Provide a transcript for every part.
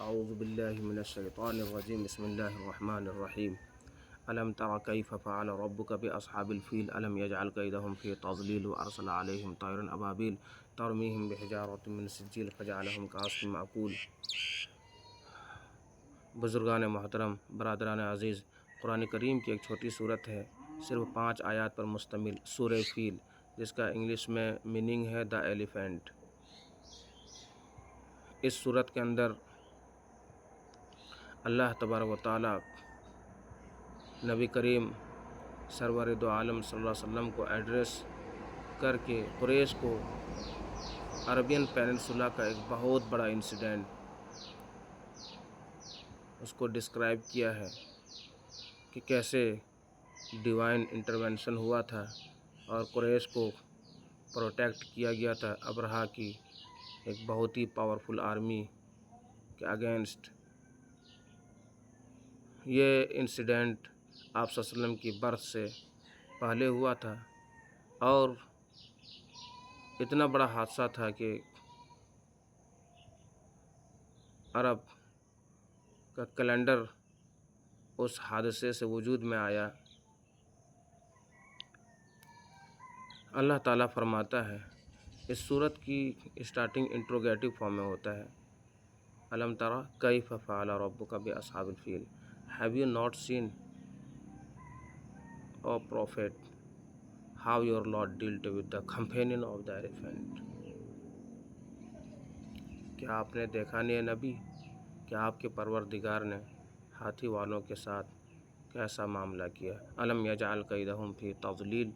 اعوذ باللہ من الشیطان الرجیم بسم اللہ الرحمن الرحیم الم تر کیف فعل ربک باصحاب الفیل الم یجعل کیدہم فی تضلیل وارسل علیہم طیرا ابابیل ترمیہم بحجارۃ من سجیل فجعلہم کعصف مأکول۔ بزرگان محترم، برادران عزیز، قرآن کریم کی ایک چھوٹی صورت ہے، صرف 5 آیات پر مشتمل سورہ فیل، جس کا انگلش میں میننگ ہے دا ایلیفینٹ۔ اس صورت کے اندر اللہ تبارک و تعالیٰ نبی کریم سرور دو عالم صلی اللہ علیہ وسلم کو ایڈریس کر کے قریش کو عربین پیننسولا کا ایک بہت بڑا انسیڈنٹ اس کو ڈسکرائب کیا ہے کہ کیسے ڈیوائن انٹرونشن ہوا تھا اور قریش کو پروٹیکٹ کیا گیا تھا ابرہا کی ایک بہت ہی پاورفل آرمی کے اگینسٹ۔ یہ انسیڈنٹ آپ صلی اللہ علیہ وسلم کی برتھ سے پہلے ہوا تھا اور اتنا بڑا حادثہ تھا کہ عرب کا کیلنڈر اس حادثے سے وجود میں آیا۔ اللہ تعالیٰ فرماتا ہے، اس صورت کی اسٹارٹنگ انٹروگیٹو فارم میں ہوتا ہے، الم تری کیف فعل ربک باصحاب الفیل، have you not seen O prophet how your lord dealt with the companion of the elephant. کیا آپ نے دیکھا نہیں نبی کہ آپ کے پروردگار نے ہاتھی والوں کے ساتھ کیسا معاملہ کیا؟ الم یجعل کیدہم فی تضلیل،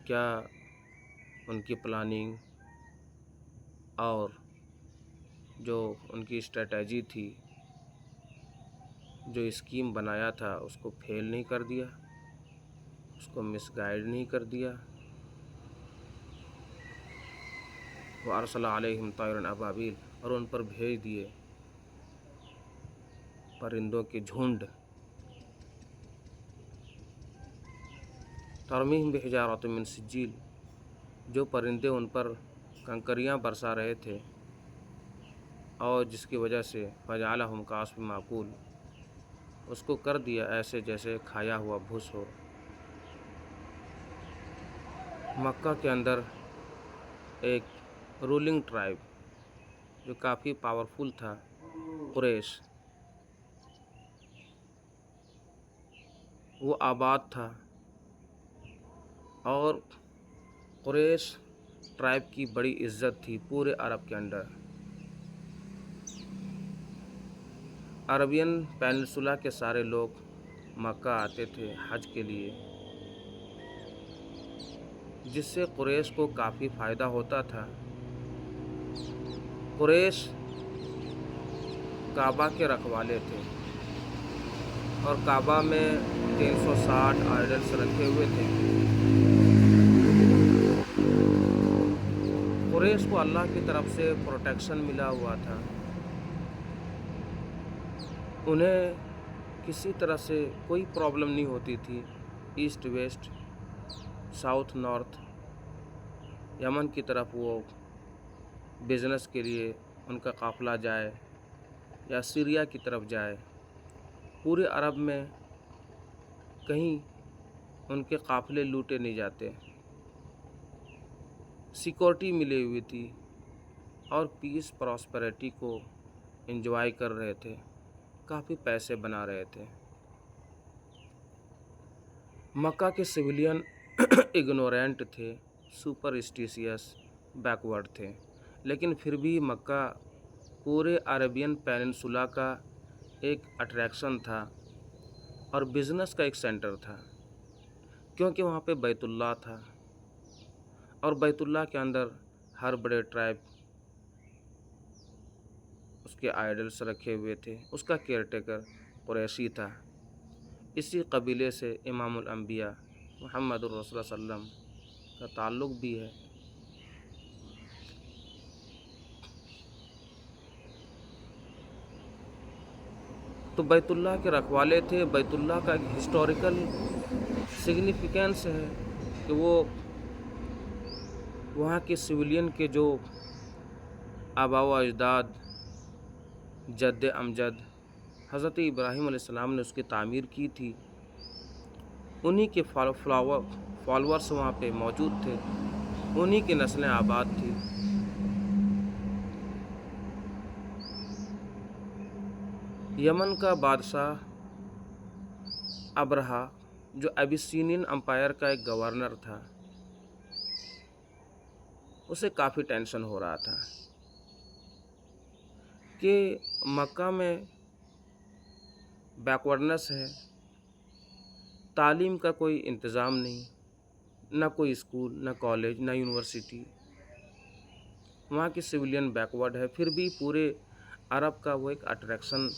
کیا ان کی پلاننگ اور جو ان کی اسٹریٹجی تھی، جو اسکیم بنایا تھا، اس کو فیل نہیں کر دیا، اس کو مس گائیڈ نہیں کر دیا؟ وارسل علیہم طیرا ابابیل، اور ان پر بھیج دیے پرندوں کے جھنڈ، ترمیہم بحجارۃ من سجیل، جو پرندے ان پر کنکریاں برسا رہے تھے اور جس کی وجہ سے فجعلہم کعصف مأکول، اس کو کر دیا ایسے جیسے کھایا ہوا بھوس ہو۔ مکہ کے اندر ایک رولنگ ٹرائب جو کافی پاورفل تھا، قریش، وہ آباد تھا اور قریش ٹرائب کی بڑی عزت تھی پورے عرب کے اندر۔ عربین پیننسولا کے سارے لوگ مکہ آتے تھے حج کے لیے، جس سے قریش کو کافی فائدہ ہوتا تھا۔ قریش کعبہ کے رکھوالے تھے اور کعبہ میں 360 آئیڈلس رکھے ہوئے تھے۔ قریش کو اللہ کی طرف سے پروٹیکشن ملا ہوا تھا، انہیں کسی طرح سے کوئی پرابلم نہیں ہوتی تھی، ایسٹ ویسٹ، ساؤتھ نارتھ، یمن کی طرف وہ بزنس کے لیے ان کا قافلہ جائے یا سیریا کی طرف جائے، پورے عرب میں کہیں ان کے قافلے لوٹے نہیں جاتے، سیکورٹی ملی ہوئی تھی اور پیس پراسپریٹی کو انجوائے کر رہے تھے، کافی پیسے بنا رہے تھے۔ مکہ کے سویلین اگنورینٹ تھے، سپرسٹیشیس، بیکورڈ تھے، لیکن پھر بھی مکہ پورے عربین پیننسولا کا ایک اٹریکشن تھا اور بزنس کا ایک سینٹر تھا، کیونکہ وہاں پہ بیت اللہ تھا اور بیت اللہ کے اندر ہر بڑے ٹرائب اس کے آئیڈلس رکھے ہوئے تھے، اس کا کیئر ٹیکر قریشی تھا۔ اسی قبیلے سے امام الانبیاء محمد الرسول صلی اللہ علیہ وسلم کا تعلق بھی ہے۔ تو بیت اللہ کے رکھوالے تھے۔ بیت اللہ کا ایک ہسٹوریکل سگنیفیکینس ہے کہ وہ وہاں کے سویلین کے جو آباء و اجداد جد امجد حضرت ابراہیم علیہ السلام نے اس کی تعمیر کی تھی، انہی کے فالورز وہاں پہ موجود تھے، انہی کی نسلیں آباد تھی۔ یمن کا بادشاہ ابرہا، جو ابیسینین امپائر کا ایک گورنر تھا، اسے کافی ٹینشن ہو رہا تھا کہ مکہ میں بیکورڈنس ہے، تعلیم کا کوئی انتظام نہیں، نہ کوئی اسکول، نہ کالج، نہ یونیورسٹی، وہاں کی سویلین بیکورڈ ہے، پھر بھی پورے عرب کا وہ ایک اٹریکشن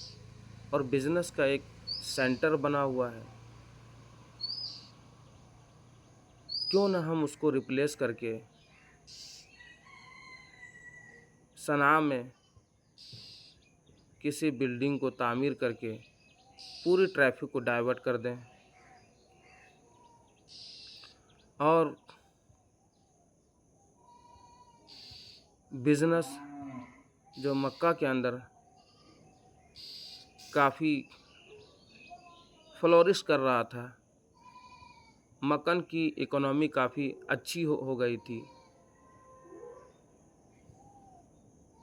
اور بزنس کا ایک سینٹر بنا ہوا ہے، کیوں نہ ہم اس کو ریپلیس کر کے صنعاء میں کسی بلڈنگ کو تعمیر کر کے پوری ٹریفک کو ڈائیورٹ کر دیں اور بزنس جو مکہ کے اندر کافی فلورش کر رہا تھا، مکن کی اکنامی کافی اچھی ہو گئی تھی،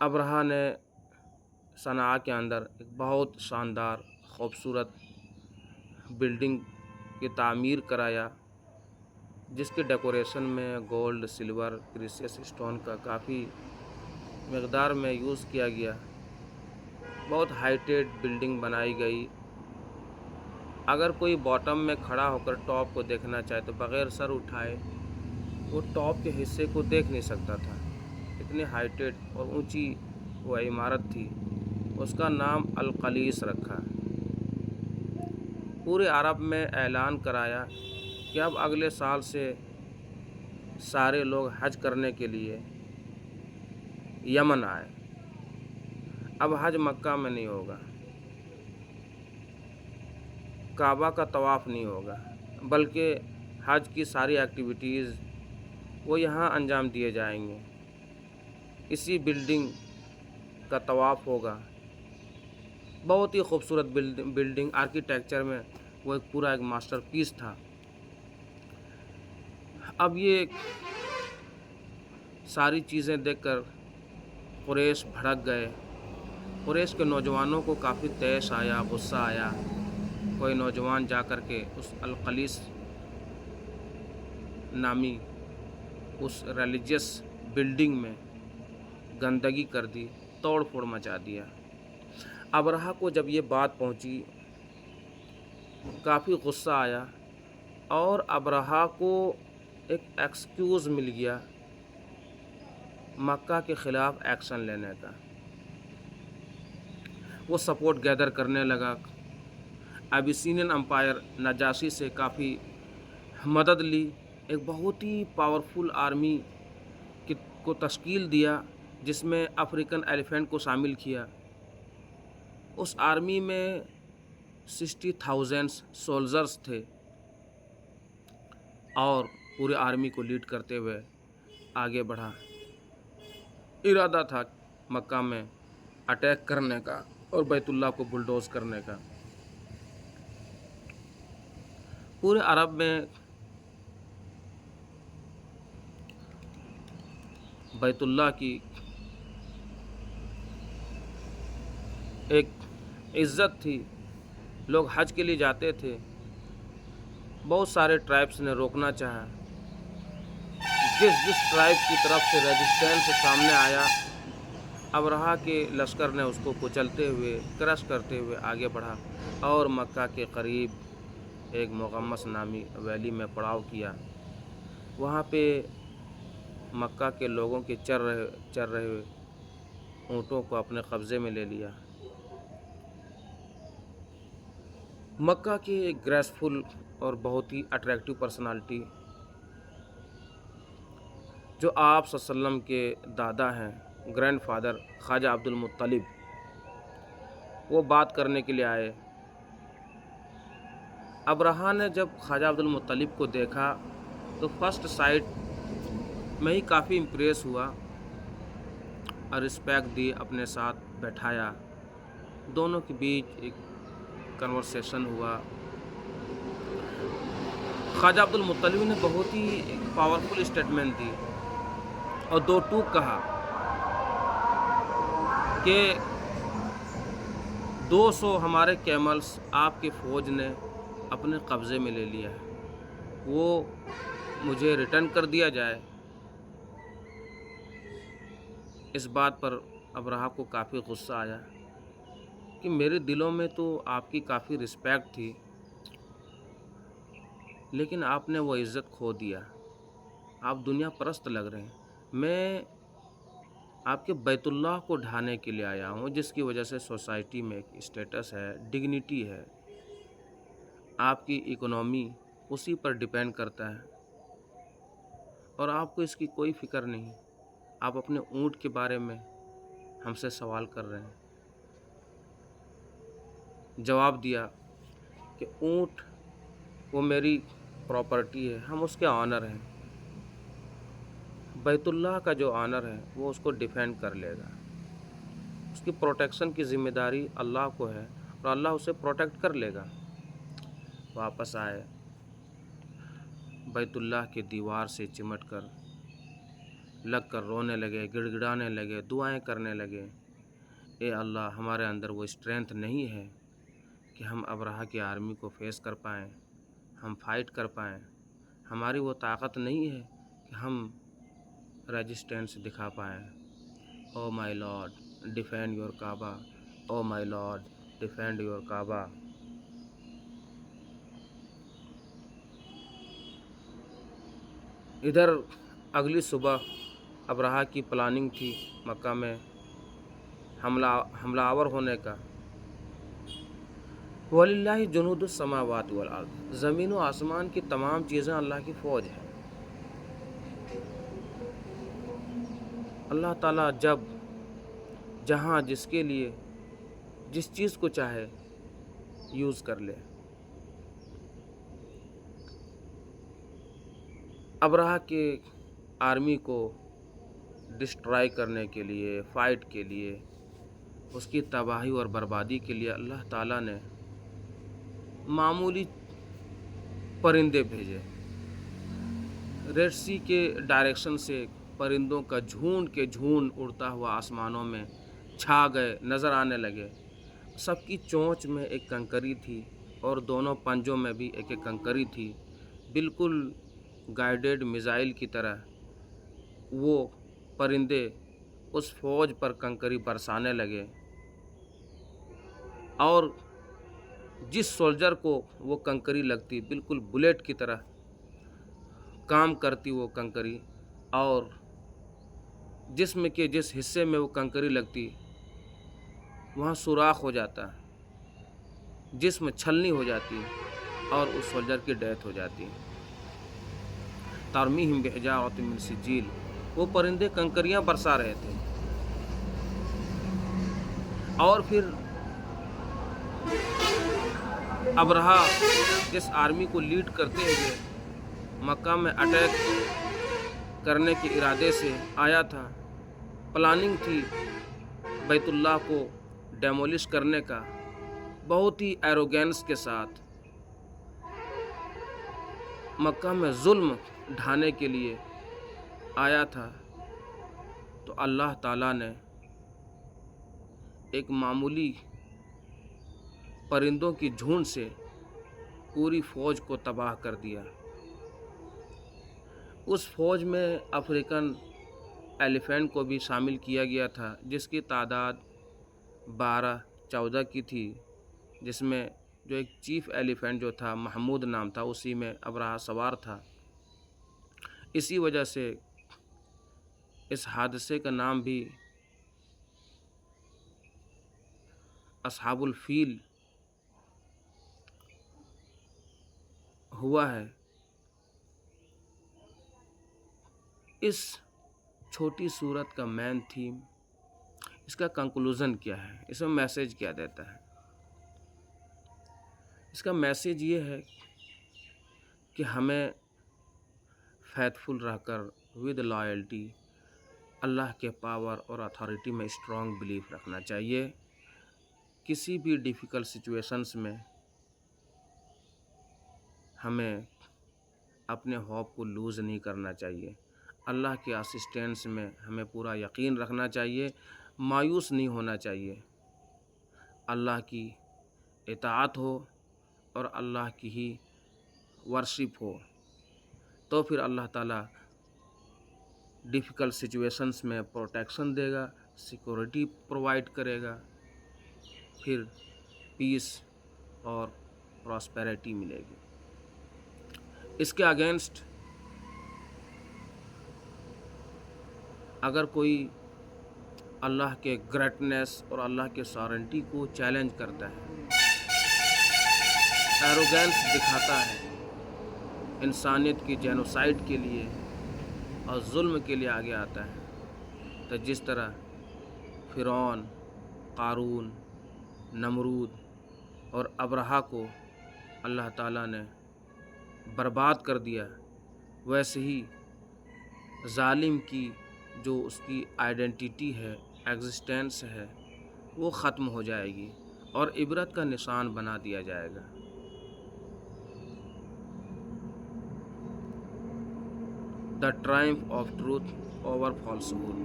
ابرہا نے صنعاء کے اندر ایک بہت شاندار خوبصورت بلڈنگ کی تعمیر کرایا، جس کے ڈیکوریشن میں گولڈ، سلور، پریشیس اسٹون کا کافی مقدار میں یوز کیا گیا، بہت ہائٹیڈ بلڈنگ بنائی گئی۔ اگر کوئی باٹم میں کھڑا ہو کر ٹاپ کو دیکھنا چاہے تو بغیر سر اٹھائے وہ ٹاپ کے حصے کو دیکھ نہیں سکتا تھا، اتنی ہائٹیڈ اور اونچی وہ عمارت تھی۔ اس کا نام القلیس رکھا۔ پورے عرب میں اعلان کرایا کہ اب اگلے سال سے سارے لوگ حج کرنے کے لیے یمن آئے، اب حج مکہ میں نہیں ہوگا، کعبہ کا طواف نہیں ہوگا، بلکہ حج کی ساری ایکٹیویٹیز وہ یہاں انجام دیے جائیں گے، اسی بلڈنگ کا طواف ہوگا۔ بہت ہی خوبصورت بلڈنگ، آرکیٹیکچر میں وہ ایک پورا ایک ماسٹر پیس تھا۔ اب یہ ساری چیزیں دیکھ کر قریش بھڑک گئے، قریش کے نوجوانوں کو کافی طیش آیا، غصہ آیا۔ کوئی نوجوان جا کر کے اس القلیس نامی اس ریلیجیس بلڈنگ میں گندگی کر دی، توڑ پھوڑ مچا دیا۔ ابرہا کو جب یہ بات پہنچی کافی غصہ آیا اور ابرہا کو ایک ایکسکیوز مل گیا مکہ کے خلاف ایکشن لینے کا۔ وہ سپورٹ گیدر کرنے لگا، ابیسینین امپائر نجاشی سے کافی مدد لی، ایک بہت ہی پاورفل آرمی کو تشکیل دیا جس میں افریقن ایلیفینٹ کو شامل کیا۔ اس آرمی میں 60,000 سولجرز تھے اور پورے آرمی کو لیڈ کرتے ہوئے آگے بڑھا۔ ارادہ تھا مکہ میں اٹیک کرنے کا اور بیت اللہ کو بلڈوز کرنے کا۔ پورے عرب میں بیت اللہ کی ایک عزت تھی، لوگ حج کے لیے جاتے تھے۔ بہت سارے ٹرائبس نے روکنا چاہا، جس ٹرائب کی طرف سے ریزسٹنس سامنے آیا، ابرہا کے لشکر نے اس کو کچلتے ہوئے، کرش کرتے ہوئے آگے بڑھا اور مکہ کے قریب ایک مغمس نامی ویلی میں پڑاؤ کیا۔ وہاں پہ مکہ کے لوگوں کے چر رہے اونٹوں کو اپنے قبضے میں لے لیا۔ مکہ کی ایک گریسفل اور بہت ہی اٹریکٹیو پرسنالٹی جو آپ صلی اللہ علیہ وسلم کے دادا ہیں، گرینڈ فادر خواجہ عبد المطلب، وہ بات کرنے کے لیے آئے۔ ابرہا نے جب خواجہ عبد المطلب کو دیکھا تو فرسٹ سائٹ میں ہی کافی امپریس ہوا اور رسپیکٹ دی، اپنے ساتھ بیٹھایا دونوں کے بیچ ایک کنورسیشن ہوا. خواجہ عبد المطلب نے بہت ہی پاورفل اسٹیٹمنٹ دی اور دو ٹوک کہا کہ 200 ہمارے کیملز آپ کی فوج نے اپنے قبضے میں لے لیا ہے، وہ مجھے ریٹرن کر دیا جائے. اس بات پر ابرہہ کو کافی غصہ آیا کہ میرے دلوں میں تو آپ کی کافی رسپیکٹ تھی، لیکن آپ نے وہ عزت کھو دیا. آپ دنیا پرست لگ رہے ہیں. میں آپ کے بیت اللہ کو ڈھانے کے لیے آیا ہوں، جس کی وجہ سے سوسائٹی میں ایک اسٹیٹس ہے، ڈگنیٹی ہے. آپ کی اکنومی اسی پر ڈیپینڈ کرتا ہے اور آپ کو اس کی کوئی فکر نہیں. آپ اپنے اونٹ کے بارے میں ہم سے سوال کر رہے ہیں. جواب دیا کہ اونٹ وہ میری پراپرٹی ہے، ہم اس کے آنر ہیں. بیت اللہ کا جو آنر ہے وہ اس کو ڈیفینڈ کر لے گا. اس کی پروٹیکشن کی ذمہ داری اللہ کو ہے اور اللہ اسے پروٹیکٹ کر لے گا. واپس آئے، بیت اللہ کی دیوار سے چمٹ کر لگ کر رونے لگے، گڑ گڑانے لگے، دعائیں کرنے لگے. اے اللہ، ہمارے اندر وہ اسٹرینتھ نہیں ہے کہ ہم ابرہہ کی آرمی کو فیس کر پائیں، ہم فائٹ کر پائیں. ہماری وہ طاقت نہیں ہے کہ ہم ریزسٹینس دکھا پائیں. O my lord defend your Kaaba, O my lord defend your Kaaba. ادھر اگلی صبح ابرہہ کی پلاننگ تھی مکہ میں حملہ آور ہونے کا. وَلِلَّهِ جُنُودُ السَّمَاوَاتِ وَالْأَرْضِ، زمین و آسمان کی تمام چیزیں اللہ کی فوج ہیں. اللہ تعالیٰ جب جہاں جس کے لیے جس چیز کو چاہے یوز کر لے. ابرہہ کے آرمی کو ڈسٹرائی کرنے کے لیے، فائٹ کے لیے، اس کی تباہی اور بربادی کے لیے اللہ تعالیٰ نے معمولی پرندے بھیجے. ریڈ سی کے ڈائریکشن سے پرندوں کا جھونڈ کے جھونڈ اڑتا ہوا آسمانوں میں چھا گئے، نظر آنے لگے. سب کی چونچ میں ایک کنکری تھی اور دونوں پنجوں میں بھی ایک ایک کنکری تھی. بالکل گائیڈڈ میزائل کی طرح وہ پرندے اس فوج پر کنکری برسانے لگے اور جس سولجر کو وہ کنکری لگتی بالکل بلیٹ کی طرح کام کرتی وہ کنکری، اور جسم کے جس حصے میں وہ کنکری لگتی وہاں سوراخ ہو جاتا، جسم چھلنی ہو جاتی اور اس سولجر کی ڈیتھ ہو جاتی. ترمیہم بحجارۃ من سجیل، وہ پرندے کنکریاں برسا رہے تھے. اور پھر ابرہہ جس آرمی کو لیڈ کرتے ہوئے مکہ میں اٹیک کرنے کے ارادے سے آیا تھا، پلاننگ تھی بیت اللہ کو ڈیمولش کرنے کا، بہت ہی ایروگینس کے ساتھ مکہ میں ظلم ڈھانے کے لیے آیا تھا، تو اللہ تعالیٰ نے ایک معمولی پرندوں کی جھونڈ سے پوری فوج کو تباہ کر دیا. اس فوج میں افریقن ایلیفینٹ کو بھی شامل کیا گیا تھا، جس کی تعداد 12-14 کی تھی، جس میں جو ایک چیف ایلیفینٹ جو تھا محمود نام تھا، اسی میں ابرہہ سوار تھا. اسی وجہ سے اس حادثے کا نام بھی اصحاب الفیل ہوا ہے. اس چھوٹی صورت کا مین تھیم، اس کا کنکلوژن کیا ہے، اس میں میسیج کیا دیتا ہے؟ اس کا میسیج یہ ہے کہ ہمیں فیتھ فل رہ کر ود لائلٹی اللہ کے پاور اور اتھارٹی میں اسٹرانگ بلیف رکھنا چاہیے. کسی بھی ڈیفیکلٹ سچویشنس میں ہمیں اپنے ہوپ کو لوز نہیں کرنا چاہیے. اللہ کے اسسٹینس میں ہمیں پورا یقین رکھنا چاہیے، مایوس نہیں ہونا چاہیے. اللہ کی اطاعت ہو اور اللہ کی ہی ورشپ ہو تو پھر اللہ تعالیٰ ڈیفیکلٹ سچویشنس میں پروٹیکشن دے گا، سیکورٹی پرووائڈ کرے گا، پھر پیس اور پراسپیرٹی ملے گی. اس کے اگینسٹ اگر کوئی اللہ کے گریٹنیس اور اللہ کے سارنٹی کو چیلنج کرتا ہے، ایروگینس دکھاتا ہے، انسانیت کی جینوسائڈ کے لیے اور ظلم کے لیے آگے آتا ہے، تو جس طرح فرعون، قارون، نمرود اور ابرہہ کو اللہ تعالیٰ نے برباد کر دیا، ویسے ہی ظالم کی جو اس کی آئیڈینٹی ہے، ایگزسٹنس ہے، وہ ختم ہو جائے گی اور عبرت کا نشان بنا دیا جائے گا. دا ٹرائمف آف ٹروتھ اوور فالسہوڈ،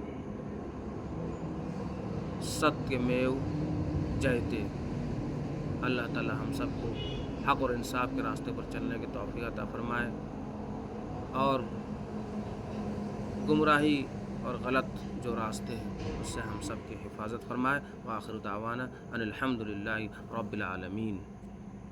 ستیہ میو جیتے. اللہ تعالی ہم سب کو حق اور انصاف کے راستے پر چلنے کی توفیق عطا فرمائے اور گمراہی اور غلط جو راستے ہیں اس سے ہم سب کی حفاظت فرمائے. وآخر دعوانا ان الحمد للہ رب العالمین.